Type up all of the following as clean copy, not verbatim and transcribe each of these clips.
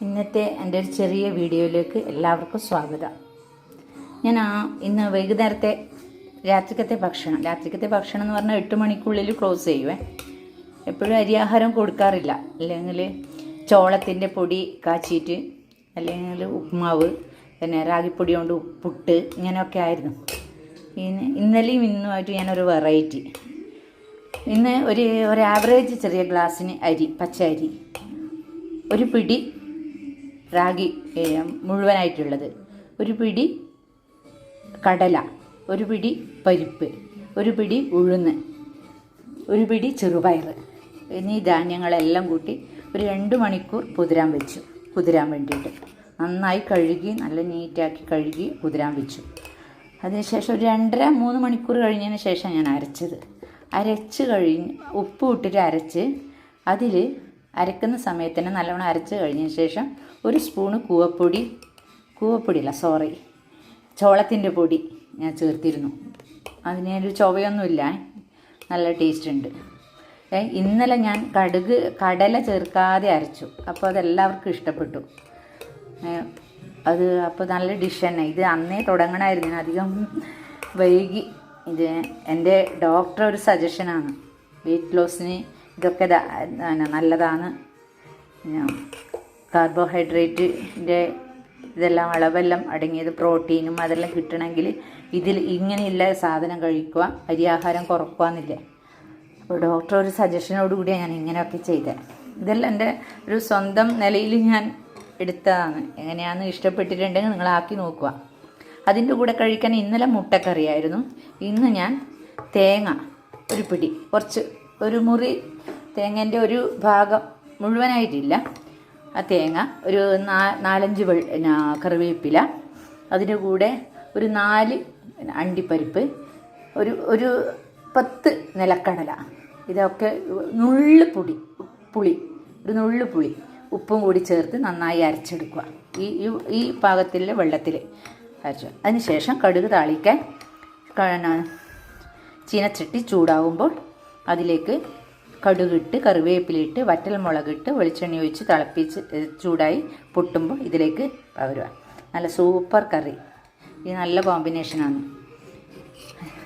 ഇന്നത്തെ എൻ്റെ ഒരു ചെറിയ വീഡിയോയിലേക്ക് എല്ലാവർക്കും സ്വാഗതം. ഞാൻ ഇന്ന് വൈകുന്നേരത്തെ രാത്രിക്കത്തെ ഭക്ഷണം എന്ന് പറഞ്ഞാൽ 8 മണിക്കുള്ളിൽ ക്ലോസ് ചെയ്യുവേ. എപ്പോഴും അരിയാഹാരം കൊടുക്കാറില്ല. അല്ലെങ്കിൽ ചോളത്തിൻ്റെ പൊടി കാച്ചിയിട്ട്, അല്ലെങ്കിൽ ഉപ്പുമാവ്, പിന്നെ റാഗിപ്പൊടി കൊണ്ട് പുട്ട്, ഇങ്ങനെയൊക്കെ ആയിരുന്നു. ഇന്നലെയും ഇന്നുമായിട്ട് ഞാനൊരു വെറൈറ്റി. ഇന്ന് ഒരു ആവറേജ് ചെറിയ ഗ്ലാസ്സിന് അരി, പച്ച അരി, ഒരു പിടി റാഗി മുഴുവനായിട്ടുള്ളത്, ഒരു പിടി കടല, ഒരു പിടി പരിപ്പ്, ഒരു പിടി ഉഴുന്ന്, ഒരു പിടി ചെറുപയർ എന്നീ ധാന്യങ്ങളെല്ലാം കൂട്ടി ഒരു 2 മണിക്കൂർ കുതിരാൻ വേണ്ടിയിട്ട് നന്നായി കഴുകി, നല്ല നീറ്റാക്കി കഴുകി കുതിരാൻ വെച്ചു. അതിനുശേഷം ഒരു 2.5-3 മണിക്കൂർ കഴിഞ്ഞതിന് ശേഷം ഞാൻ അരച്ച് കഴിഞ്ഞ് ഉപ്പ് ഇട്ടിട്ട് അരച്ച്, അതിൽ അരക്കുന്ന സമയത്ത് തന്നെ നല്ലവണ്ണം അരച്ച് കഴിഞ്ഞതിന് ശേഷം ഒരു സ്പൂണ് ചോളത്തിൻ്റെ പൊടി ഞാൻ ചേർത്തിരുന്നു. അതിനൊരു ചുവയൊന്നുമില്ല, നല്ല ടേസ്റ്റ് ഉണ്ട്. ഇന്നലെ ഞാൻ കടല ചേർക്കാതെ അരച്ചു, അപ്പോൾ അതെല്ലാവർക്കും ഇഷ്ടപ്പെട്ടു. അപ്പോൾ നല്ല ഡിഷ് തന്നെ. ഇത് അന്നേ തുടങ്ങണമായിരുന്നു, അധികം വൈകി. ഇത് എൻ്റെ ഡോക്ടർ ഒരു സജഷനാണ്. വെയിറ്റ് ലോസിന് ഇതൊക്കെ നല്ലതാണ്. കാർബോഹൈഡ്രേറ്റിൻ്റെ ഇതെല്ലാം അളവെല്ലാം അടങ്ങിയത്, പ്രോട്ടീനും അതെല്ലാം കിട്ടണമെങ്കിൽ ഇങ്ങനെയുള്ള സാധനം കഴിക്കുക, അരിയാഹാരം കുറക്കുക. അപ്പോൾ ഡോക്ടർ ഒരു സജഷനോടുകൂടിയാണ് ഞാൻ ഇങ്ങനെയൊക്കെ ചെയ്തത്. ഇതെല്ലാം എൻ്റെ ഒരു സ്വന്തം നിലയിൽ ഞാൻ എടുത്തതാണ്. എങ്ങനെയാണെന്ന് ഇഷ്ടപ്പെട്ടിട്ടുണ്ടെങ്കിൽ നിങ്ങളാക്കി നോക്കുക. അതിൻ്റെ കൂടെ കഴിക്കാൻ ഇന്നലെ മുട്ടക്കറിയായിരുന്നു. ഇന്ന് ഞാൻ തേങ്ങ ഒരു പിടി, ഒരു മുറി തേങ്ങേൻ്റെ ഒരു ഭാഗം മുഴുവനായിട്ടില്ല, ആ തേങ്ങ, ഒരു 4-5 കറിവേപ്പില, അതിൻ്റെ കൂടെ ഒരു 4 അണ്ടിപ്പരിപ്പ്, ഒരു 10 നിലക്കടല, ഇതൊക്കെ നുള്ളു പുളി ഉപ്പും കൂടി ചേർത്ത് നന്നായി അരച്ചെടുക്കുക. ഈ പാകത്തിലെ വെള്ളത്തിൽ അരച്ചു. അതിനുശേഷം കടുക് താളിക്കാൻ ചീനച്ചട്ടി ചൂടാകുമ്പോൾ അതിലേക്ക് കടുകിട്ട്, കറിവേപ്പിലിട്ട്, വറ്റൽമുളകിട്ട്, വെളിച്ചെണ്ണ ഒഴിച്ച് തിളപ്പിച്ച് ചൂടായി പൊട്ടുമ്പോൾ ഇതിലേക്ക് പകരുക. നല്ല സൂപ്പർ കറി. ഇത് നല്ല കോമ്പിനേഷനാണ്.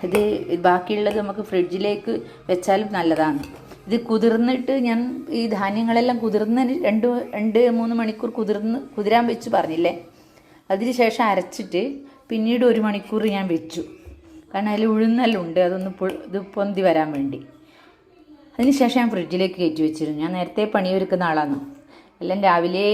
ഇത് ബാക്കിയുള്ളത് നമുക്ക് ഫ്രിഡ്ജിലേക്ക് വെച്ചാലും നല്ലതാണ്. ഇത് കുതിർന്നിട്ട് ഞാൻ ഈ ധാന്യങ്ങളെല്ലാം കുതിർന്ന് 2-3 മണിക്കൂർ കുതിരാൻ വെച്ച് പറഞ്ഞില്ലേ, അതിന് ശേഷം അരച്ചിട്ട് പിന്നീട് 1 മണിക്കൂർ ഞാൻ വെച്ചു. കാരണം അതിൽ ഉഴുന്നെല്ലാം ഉണ്ട്, ഇത് പൊന്തി വരാൻ വേണ്ടി. അതിനുശേഷം ഞാൻ ഫ്രിഡ്ജിലേക്ക് കയറ്റി വെച്ചിരുന്നു. ഞാൻ നേരത്തെ പണിയൊരുക്കുന്ന ആളാണ്. എല്ലാം രാവിലെ